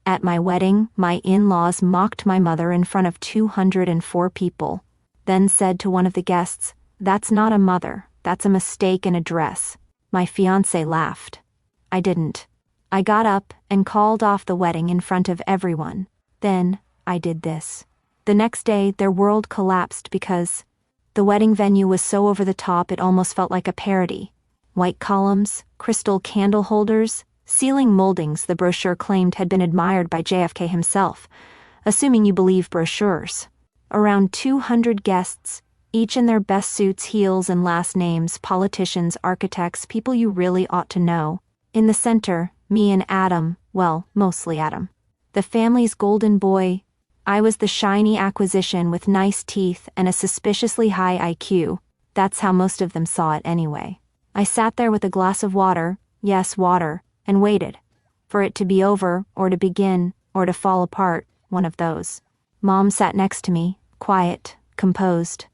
At my wedding, my in-laws mocked my mother in front of 204 people, then said to one of the guests, "That's not a mother, that's a mistake in a dress." My fiancé laughed. I didn't. I got up and called off the wedding in front of everyone. Then, I did this. The next day, their world collapsed because the wedding venue was so over the top it almost felt like a parody. White columns, crystal candle holders, ceiling moldings the brochure claimed had been admired by JFK himself, assuming you believe brochures. Around 200 guests, each in their best suits, heels, and last names, politicians, architects, people you really ought to know. In the center, me and Adam, well, mostly Adam. The family's golden boy. I was the shiny acquisition with nice teeth and a suspiciously high IQ. That's how most of them saw it anyway. I sat there with a glass of water, yes, water, and waited. For it to be over, or to begin, or to fall apart, one of those. Mom sat next to me, quiet, composed.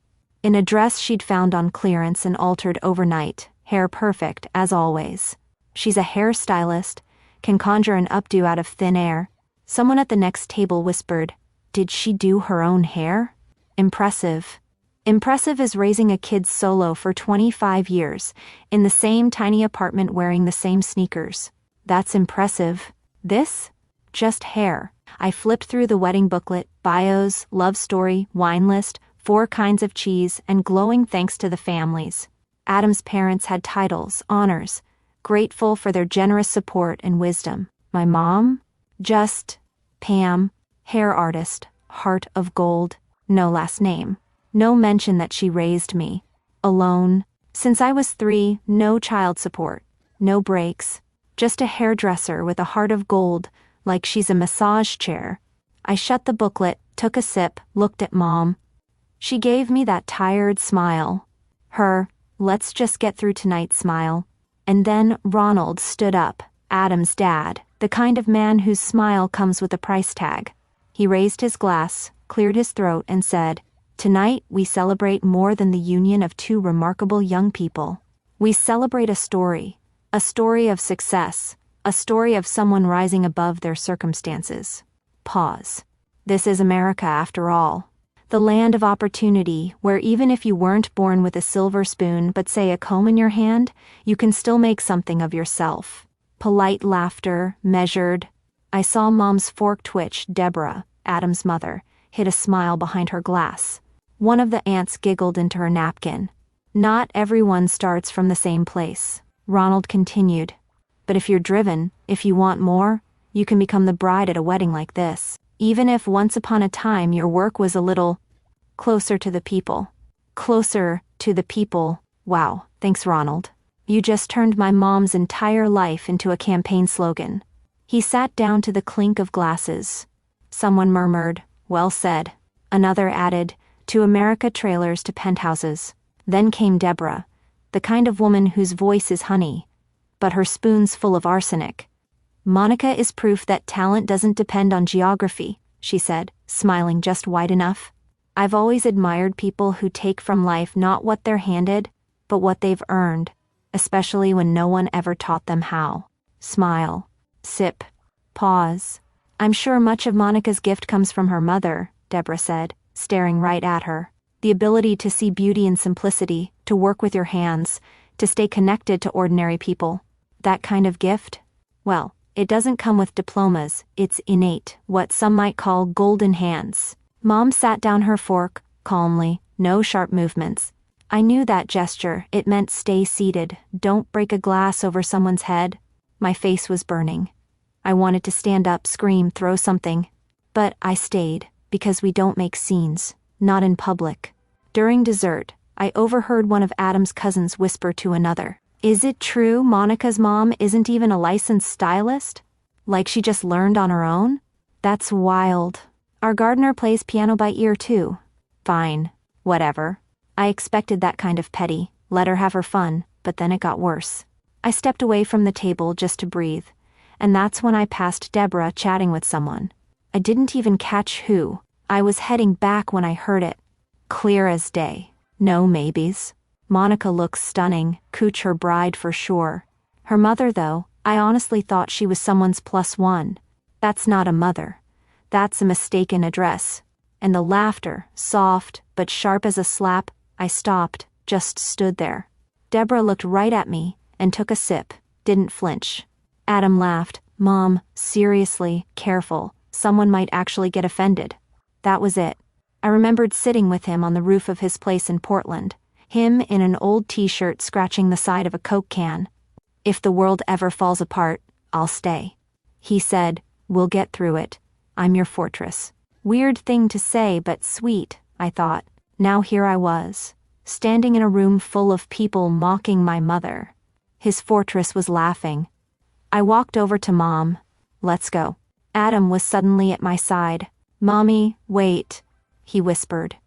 In a dress she'd found on clearance and altered overnight, hair perfect, as always. She's a hairstylist, can conjure an updo out of thin air. Someone at the next table whispered, "Did she do her own hair?" Impressive. Impressive as raising a kid solo for 25 years, in the same tiny apartment wearing the same sneakers. That's impressive. This? Just hair. I flipped through the wedding booklet, bios, love story, wine list, 4 kinds of cheese, and glowing thanks to the families. Adam's parents had titles, honors, grateful for their generous support and wisdom. My mom? Just Pam, hair artist, heart of gold, no last name. No mention that she raised me. Alone. Since I was 3, no child support. No breaks. Just a hairdresser with a heart of gold, like she's a massage chair. I shut the booklet, took a sip, looked at Mom. She gave me that tired smile. Her, let's just get through tonight smile. And then Ronald stood up, Adam's dad, the kind of man whose smile comes with a price tag. He raised his glass, cleared his throat, and said, "Tonight we celebrate more than the union of 2 remarkable young people. We celebrate a story of success, a story of someone rising above their circumstances." Pause. This is America after all. The land of opportunity, where even if you weren't born with a silver spoon but say a comb in your hand, you can still make something of yourself. Polite laughter, measured. I saw Mom's fork twitch. Deborah, Adam's mother, hid a smile behind her glass. One of the aunts giggled into her napkin. Not everyone starts from the same place. Ronald continued. But if you're driven, if you want more, you can become the bride at a wedding like this. Even if once upon a time your work was a little closer to the people. Closer to the people. Wow, thanks Ronald. You just turned my mom's entire life into a campaign slogan. He sat down to the clink of glasses. Someone murmured, "Well said." Another added, "To America trailers to penthouses." Then came Deborah, the kind of woman whose voice is honey, but her spoon's full of arsenic. "Monica is proof that talent doesn't depend on geography," she said, smiling just wide enough. "I've always admired people who take from life not what they're handed, but what they've earned, especially when no one ever taught them how." Smile. Sip. Pause. "I'm sure much of Monica's gift comes from her mother," Deborah said, staring right at her. "The ability to see beauty in simplicity, to work with your hands, to stay connected to ordinary people. That kind of gift? Well, it doesn't come with diplomas, it's innate, what some might call golden hands." Mom sat down her fork, calmly, no sharp movements. I knew that gesture, it meant stay seated, don't break a glass over someone's head. My face was burning. I wanted to stand up, scream, throw something. But I stayed, because we don't make scenes, not in public. During dessert, I overheard one of Adam's cousins whisper to another, "Is it true Monica's mom isn't even a licensed stylist? Like she just learned on her own? That's wild. Our gardener plays piano by ear too." Fine. Whatever. I expected that kind of petty, let her have her fun, but then it got worse. I stepped away from the table just to breathe, and that's when I passed Deborah chatting with someone. I didn't even catch who. I was heading back when I heard it. Clear as day. No maybes. Monica looks stunning, Cooch her bride for sure. Her mother though, I honestly thought she was someone's +1. That's not a mother. That's a mistaken address. And the laughter, soft but sharp as a slap. I stopped, just stood there. Deborah looked right at me and took a sip, didn't flinch. Adam laughed. Mom, seriously, careful. Someone might actually get offended. That was it. I remembered sitting with him on the roof of his place in Portland, him in an old t-shirt scratching the side of a Coke can. If the world ever falls apart, I'll stay. He said, we'll get through it. I'm your fortress. Weird thing to say, but sweet, I thought. Now here I was, standing in a room full of people mocking my mother. His fortress was laughing. I walked over to Mom. Let's go. Adam was suddenly at my side. Mommy, wait, he whispered.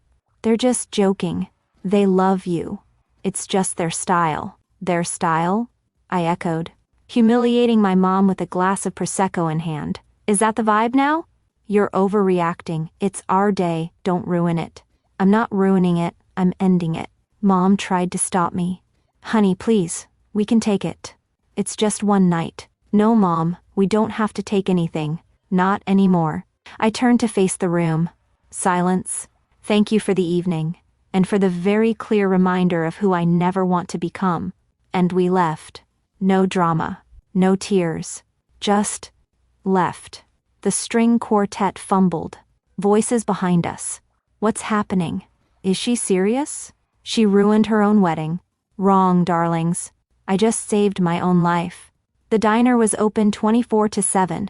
They're just joking. They love you. It's just their style. Their style? I echoed, humiliating my mom with a glass of Prosecco in hand. Is that the vibe now? You're overreacting. It's our day, don't ruin it. I'm not ruining it, I'm ending it. Mom tried to stop me. Honey, please, we can take it. It's just one night. No, Mom, we don't have to take anything. Not anymore. I turned to face the room. Silence. Thank you for the evening, and for the very clear reminder of who I never want to become. And we left. No drama. No tears. Just left. The string quartet fumbled. Voices behind us. What's happening? Is she serious? She ruined her own wedding. Wrong, darlings. I just saved my own life. The diner was open 24/7.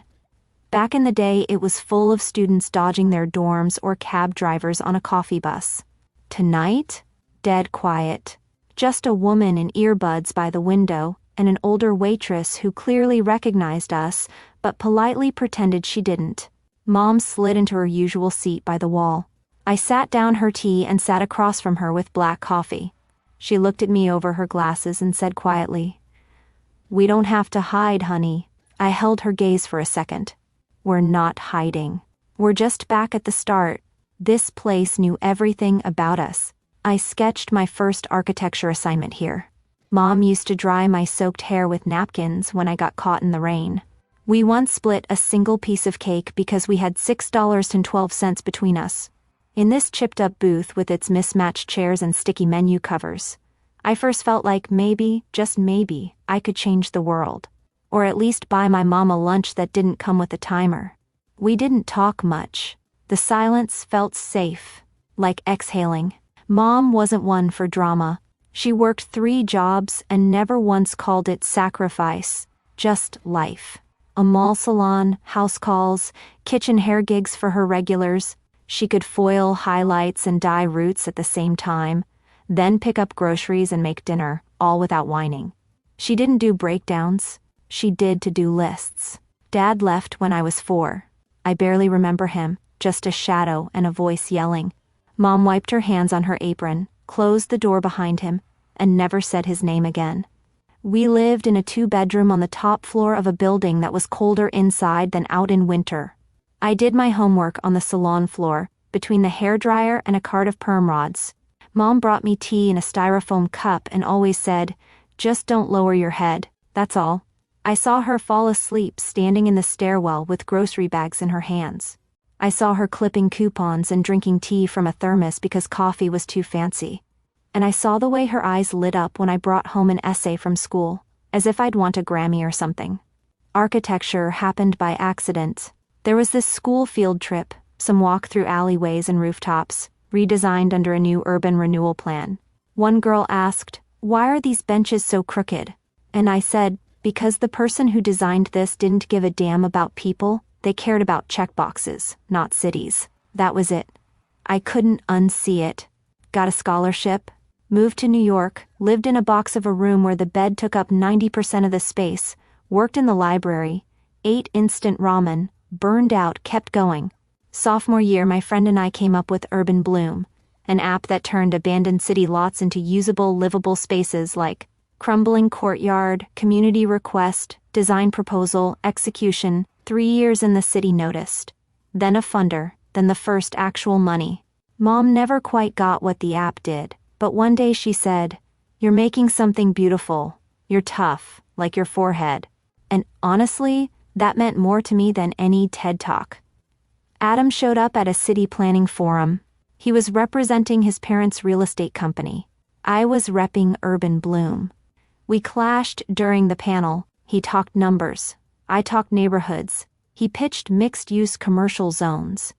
Back in the day, it was full of students dodging their dorms or cab drivers on a coffee bus. Tonight, dead quiet. Just a woman in earbuds by the window and an older waitress who clearly recognized us but politely pretended she didn't. Mom slid into her usual seat by the wall. I sat down her tea and sat across from her with black coffee. She looked at me over her glasses and said quietly, "We don't have to hide, honey." I held her gaze for a second. We're not hiding. We're just back at the start. This place knew everything about us. I sketched my first architecture assignment here. Mom used to dry my soaked hair with napkins when I got caught in the rain. We once split a single piece of cake because we had $6.12 between us. In this chipped-up booth with its mismatched chairs and sticky menu covers, I first felt like maybe, just maybe, I could change the world. Or at least buy my mom a lunch that didn't come with a timer. We didn't talk much. The silence felt safe, like exhaling. Mom wasn't one for drama. She worked 3 jobs and never once called it sacrifice, just life. A mall salon, house calls, kitchen hair gigs for her regulars. She could foil highlights and dye roots at the same time, then pick up groceries and make dinner, all without whining. She didn't do breakdowns. She did to-do lists. Dad left when I was 4. I barely remember him, just a shadow and a voice yelling. Mom wiped her hands on her apron, closed the door behind him, and never said his name again. We lived in a 2-bedroom on the top floor of a building that was colder inside than out in winter. I did my homework on the salon floor, between the hairdryer and a cart of perm rods. Mom brought me tea in a styrofoam cup and always said, "Just don't lower your head, that's all." I saw her fall asleep standing in the stairwell with grocery bags in her hands. I saw her clipping coupons and drinking tea from a thermos because coffee was too fancy. And I saw the way her eyes lit up when I brought home an essay from school, as if I'd want a Grammy or something. Architecture happened by accident. There was this school field trip, some walk through alleyways and rooftops, redesigned under a new urban renewal plan. One girl asked, "Why are these benches so crooked?" And I said, "Because the person who designed this didn't give a damn about people, they cared about checkboxes, not cities." That was it. I couldn't unsee it. Got a scholarship, moved to New York, lived in a box of a room where the bed took up 90% of the space, worked in the library, ate instant ramen, burned out, kept going. Sophomore year, my friend and I came up with Urban Bloom, an app that turned abandoned city lots into usable, livable spaces like crumbling courtyard, community request, design proposal, execution. 3 years in the city noticed. Then a funder, then the first actual money. Mom never quite got what the app did, but one day she said, "You're making something beautiful. You're tough, like your forehead." And honestly, That meant more to me than any TED Talk. Adam showed up at a city planning forum. He was representing his parents' real estate company. I was repping Urban Bloom. We clashed during the panel. He talked numbers. I talked neighborhoods. He pitched mixed-use commercial zones.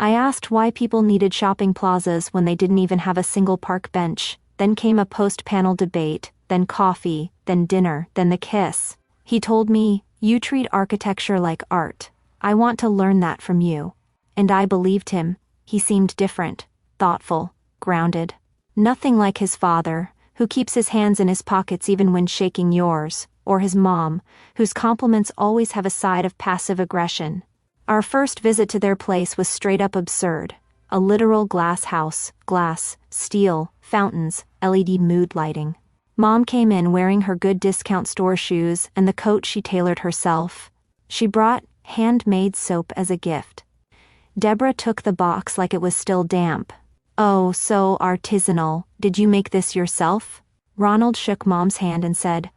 I asked why people needed shopping plazas when they didn't even have a single park bench. Then came a post-panel debate, then coffee, then dinner, then the kiss. He told me, "You treat architecture like art. I want to learn that from you." And I believed him. He seemed different, thoughtful, grounded. Nothing like his father, who keeps his hands in his pockets even when shaking yours, or his mom, whose compliments always have a side of passive aggression. Our first visit to their place was straight up absurd. A literal glass house, glass, steel, fountains, LED mood lighting. Mom came in wearing her good discount store shoes and the coat she tailored herself. She brought handmade soap as a gift. Deborah took the box like it was still damp. "Oh, so artisanal. Did you make this yourself?" Ronald shook Mom's hand and said,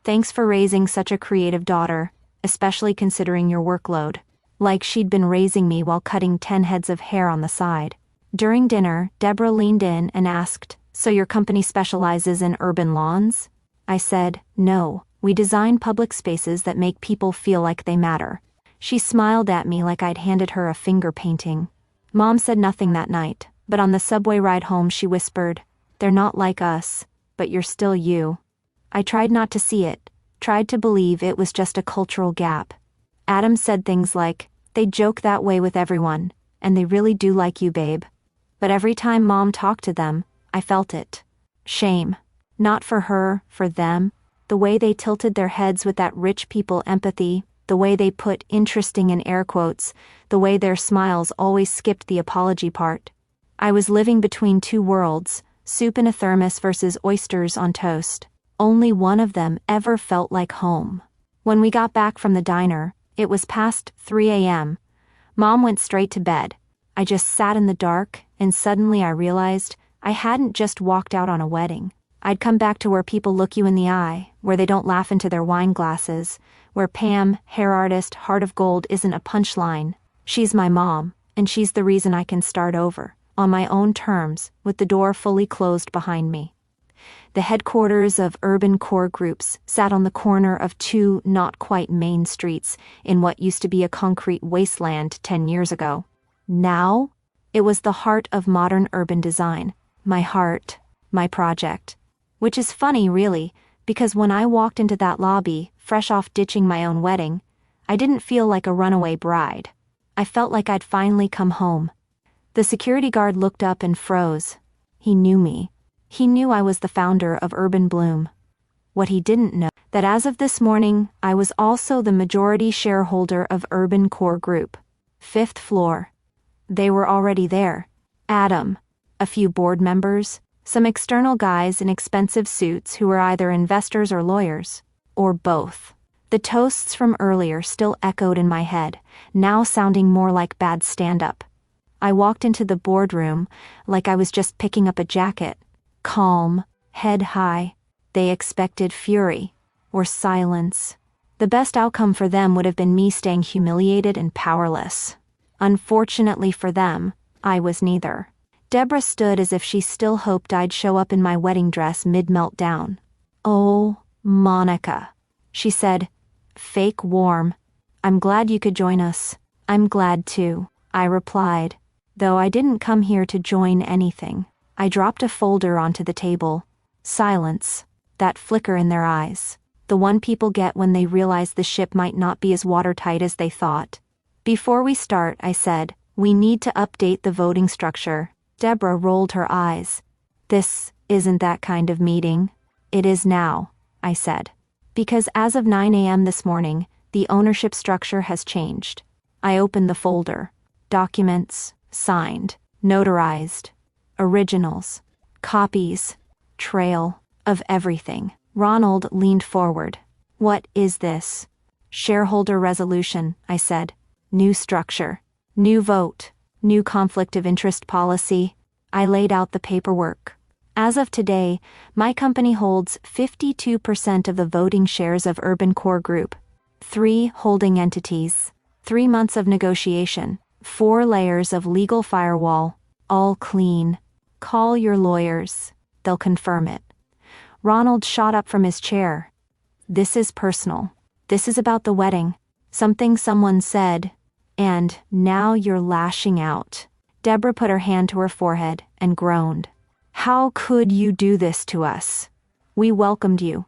"Thanks for raising such a creative daughter, especially considering your workload." Like she'd been raising me while cutting 10 heads of hair on the side. During dinner, Deborah leaned in and asked, "So your company specializes in urban lawns?" I said, "No, we design public spaces that make people feel like they matter." She smiled at me like I'd handed her a finger painting. Mom said nothing that night, but on the subway ride home she whispered, "They're not like us, but you're still you." I tried not to see it, tried to believe it was just a cultural gap. Adam said things like, "They joke that way with everyone, and they really do like you, babe." But every time Mom talked to them, I felt it. Shame. Not for her, for them. The way they tilted their heads with that rich people empathy, the way they put interesting in air quotes, the way their smiles always skipped the apology part. I was living between two worlds, soup in a thermos versus oysters on toast. Only one of them ever felt like home. When we got back from the diner, it was past 3 a.m. Mom went straight to bed. I just sat in the dark, and suddenly I realized I hadn't just walked out on a wedding. I'd come back to where people look you in the eye, where they don't laugh into their wine glasses, where Pam, hair artist, heart of gold isn't a punchline. She's my mom, and she's the reason I can start over, on my own terms, with the door fully closed behind me. The headquarters of urban core groups sat on the corner of two not quite main streets in what used to be a concrete wasteland 10 years ago. Now, it was the heart of modern urban design. My heart, my project. Which is funny, really, because when I walked into that lobby, fresh off ditching my own wedding, I didn't feel like a runaway bride. I felt like I'd finally come home. The security guard looked up and froze. He knew me. He knew I was the founder of Urban Bloom. What he didn't know, that as of this morning, I was also the majority shareholder of Urban Core Group. 5th floor. They were already there. Adam, a few board members, some external guys in expensive suits who were either investors or lawyers, or both. The toasts from earlier still echoed in my head, now sounding more like bad stand-up. I walked into the boardroom like I was just picking up a jacket. Calm, head high. They expected fury, or silence. The best outcome for them would have been me staying humiliated and powerless. Unfortunately for them, I was neither. Deborah stood as if she still hoped I'd show up in my wedding dress mid-meltdown. "Oh, Monica," she said, fake warm. "I'm glad you could join us." "I'm glad too," I replied, though I didn't come here to join anything. I dropped a folder onto the table. Silence. That flicker in their eyes. The one people get when they realize the ship might not be as watertight as they thought. "Before we start," I said, "we need to update the voting structure." Deborah rolled her eyes. "This isn't that kind of meeting." "It is now," I said. "Because as of 9 a.m. this morning, the ownership structure has changed." I opened the folder. Documents, signed, notarized, originals, copies, trail, of everything. Ronald leaned forward. "What is this?" "Shareholder resolution," I said. "New structure. New vote. New conflict of interest policy." I laid out the paperwork. As of today, my company holds 52% of the voting shares of Urban Core Group. 3 holding entities, 3 months of negotiation, 4 layers of legal firewall, all clean. Call your lawyers. They'll confirm it. Ronald shot up from his chair. This is personal. This is about the wedding. Something someone said. And now you're lashing out. Deborah put her hand to her forehead and groaned. How could you do this to us? We welcomed you.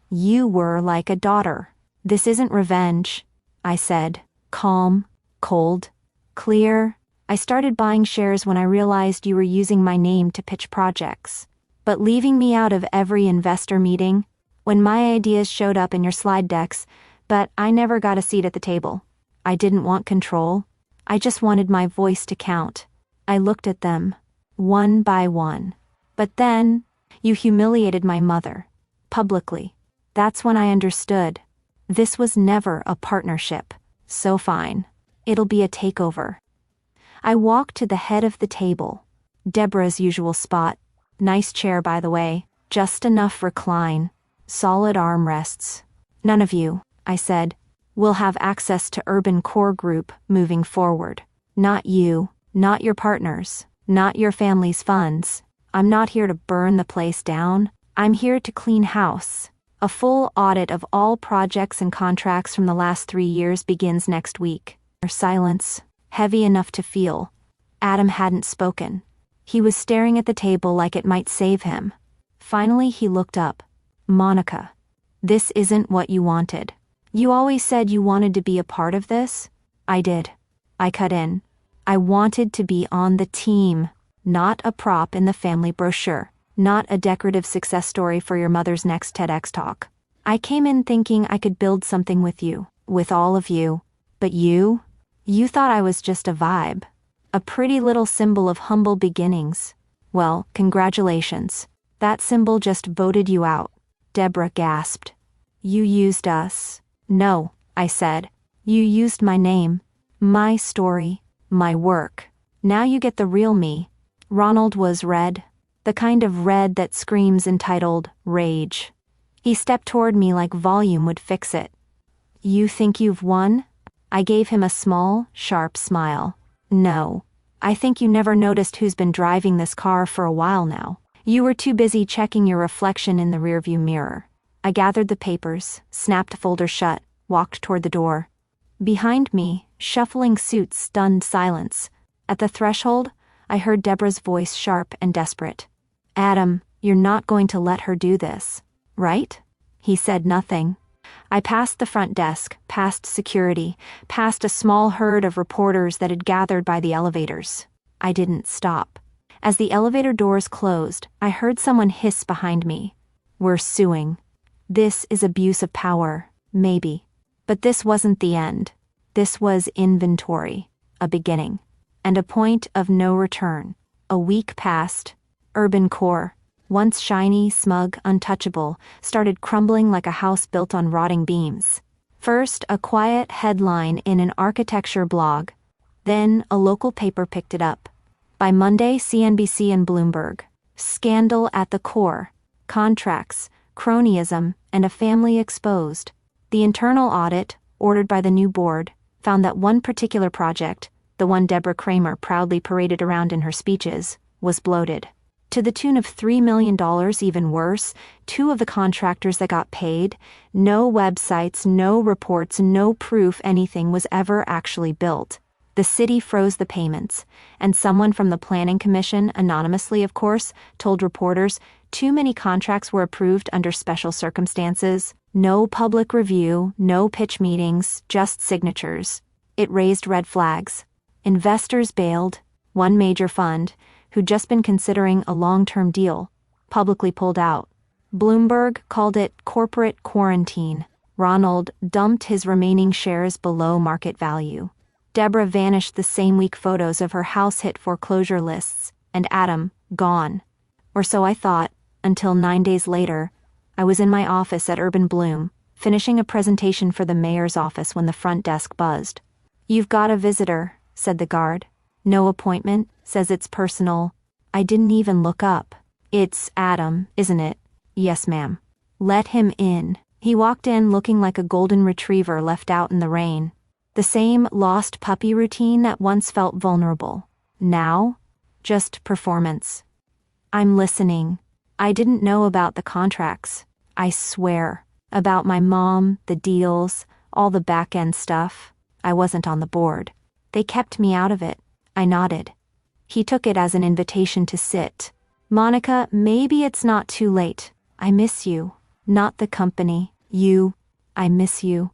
You were like a daughter. This isn't revenge, I said, calm, cold, clear. I started buying shares when I realized you were using my name to pitch projects. But leaving me out of every investor meeting, when my ideas showed up in your slide decks, but I never got a seat at the table. I didn't want control. I just wanted my voice to count. I looked at them, one by one. But then, you humiliated my mother, publicly. That's when I understood. This was never a partnership. So fine. It'll be a takeover. I walked to the head of the table. Deborah's usual spot. Nice chair, by the way. Just enough recline. Solid armrests. None of you, I said, will have access to Urban Core Group moving forward. Not you, not your partners, not your family's funds. I'm not here to burn the place down. I'm here to clean house. A full audit of all projects and contracts from the last 3 years begins next week. Silence, heavy enough to feel. Adam hadn't spoken. He was staring at the table like it might save him. Finally he looked up. Monica, this isn't what you wanted. You always said you wanted to be a part of this. I did. I cut in. I wanted to be on the team, not a prop in the family brochure, not a decorative success story for your mother's next TEDx talk. I came in thinking I could build something with you, with all of you. But you thought I was just a vibe. A pretty little symbol of humble beginnings. Well, congratulations. That symbol just voted you out. Deborah gasped. You used us. No, I said. You used my name, my story, my work. Now you get the real me. Ronald was red. The kind of red that screams entitled rage. He stepped toward me like volume would fix it. You think you've won? I gave him a small, sharp smile. No. I think you never noticed who's been driving this car for a while now. You were too busy checking your reflection in the rearview mirror. I gathered the papers, snapped a folder shut, walked toward the door. Behind me, shuffling suits stunned silence. At the threshold, I heard Deborah's voice sharp and desperate. Adam, you're not going to let her do this, right? He said nothing. I passed the front desk, past security, past a small herd of reporters that had gathered by the elevators. I didn't stop. As the elevator doors closed, I heard someone hiss behind me. We're suing. This is abuse of power, maybe. But this wasn't the end. This was inventory, a beginning, and a point of no return. A week passed. Urban Core, once shiny, smug, untouchable, started crumbling like a house built on rotting beams. First, a quiet headline in an architecture blog. Then, a local paper picked it up. By Monday, CNBC and Bloomberg. Scandal at the core. Contracts, cronyism, and a family exposed. The internal audit, ordered by the new board, found that one particular project, the one Deborah Kramer proudly paraded around in her speeches, was bloated. To the tune of $3 million, even worse, 2 of the contractors that got paid, no websites, no reports, no proof anything was ever actually built. The city froze the payments, and someone from the Planning Commission, anonymously of course, told reporters too many contracts were approved under special circumstances, no public review, no pitch meetings, just signatures. It raised red flags. Investors bailed. One major fund, who'd just been considering a long-term deal, publicly pulled out. Bloomberg called it corporate quarantine. Ronald dumped his remaining shares below market value. Deborah vanished the same week. Photos of her house hit foreclosure lists, and Adam, gone. Or so I thought, until 9 days later, I was in my office at Urban Bloom, finishing a presentation for the mayor's office when the front desk buzzed. You've got a visitor, said the guard. No appointment, says it's personal. I didn't even look up. It's Adam, isn't it? Yes, ma'am. Let him in. He walked in looking like a golden retriever left out in the rain. The same lost puppy routine that once felt vulnerable. Now, just performance. I'm listening. I didn't know about the contracts. I swear. About my mom, the deals, all the back-end stuff. I wasn't on the board. They kept me out of it. I nodded. He took it as an invitation to sit. Monica, maybe it's not too late. I miss you. Not the company. You. I miss you.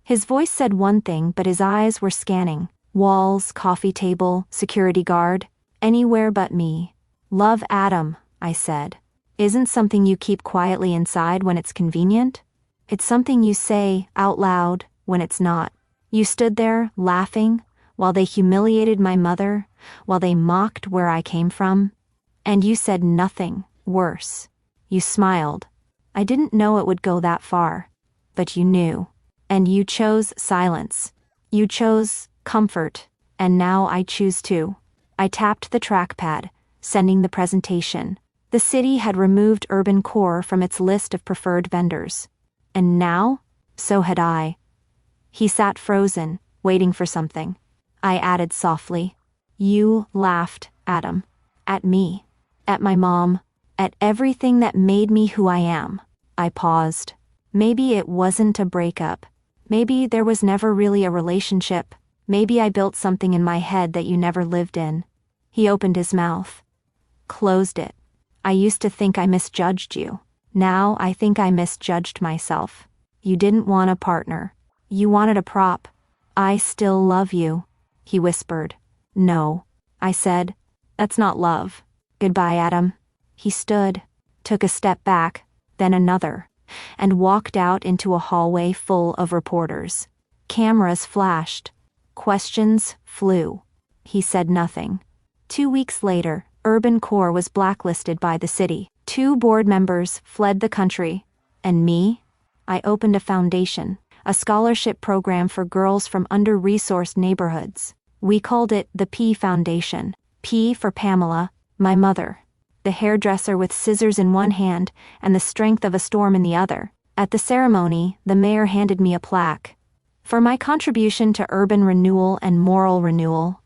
His voice said one thing, but his eyes were scanning. Walls, coffee table, security guard. Anywhere but me. Love Adam, I said. Isn't something you keep quietly inside when it's convenient. It's something you say out loud when it's not. You stood there, laughing, while they humiliated my mother, while they mocked where I came from. And you said nothing worse. You smiled. I didn't know it would go that far. But you knew. And you chose silence. You chose comfort. And now I choose to. I tapped the trackpad, sending the presentation. The city had removed Urban Core from its list of preferred vendors. And now, so had I. He sat frozen, waiting for something. I added softly. You laughed, Adam. At me. At my mom. At everything that made me who I am. I paused. Maybe it wasn't a breakup. Maybe there was never really a relationship. Maybe I built something in my head that you never lived in. He opened his mouth. Closed it. I used to think I misjudged you. Now I think I misjudged myself. You didn't want a partner. You wanted a prop. I still love you, he whispered. No, I said. That's not love. Goodbye, Adam. He stood, took a step back, then another, and walked out into a hallway full of reporters. Cameras flashed. Questions flew. He said nothing. 2 weeks later, Urban Core was blacklisted by the city. 2 board members fled the country. And me? I opened a foundation, a scholarship program for girls from under-resourced neighborhoods. We called it the P Foundation. P for Pamela, my mother. The hairdresser with scissors in one hand and the strength of a storm in the other. At the ceremony, the mayor handed me a plaque. For my contribution to urban renewal and moral renewal.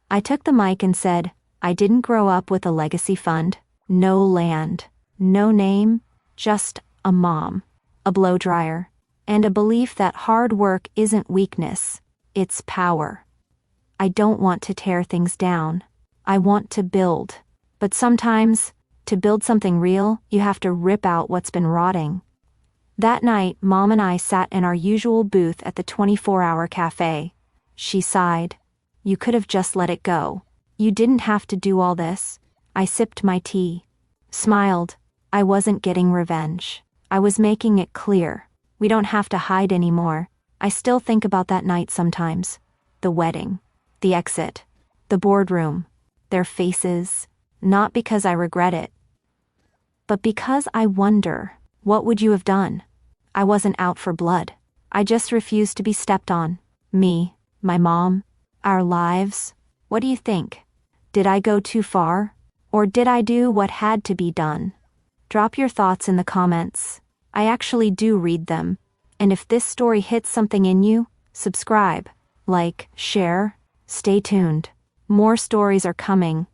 I took the mic and said, I didn't grow up with a legacy fund, no land, no name, just a mom, a blow dryer, and a belief that hard work isn't weakness, it's power. I don't want to tear things down. I want to build. But sometimes, to build something real, you have to rip out what's been rotting. That night, Mom and I sat in our usual booth at the 24-hour cafe. She sighed. You could have just let it go. You didn't have to do all this. I sipped my tea. Smiled. I wasn't getting revenge. I was making it clear. We don't have to hide anymore. I still think about that night sometimes. The wedding. The exit. The boardroom. Their faces. Not because I regret it. But because I wonder, what would you have done? I wasn't out for blood. I just refused to be stepped on. Me, my mom, our lives. What do you think? Did I go too far? Or did I do what had to be done? Drop your thoughts in the comments. I actually do read them. And if this story hits something in you, subscribe, like, share, stay tuned. More stories are coming.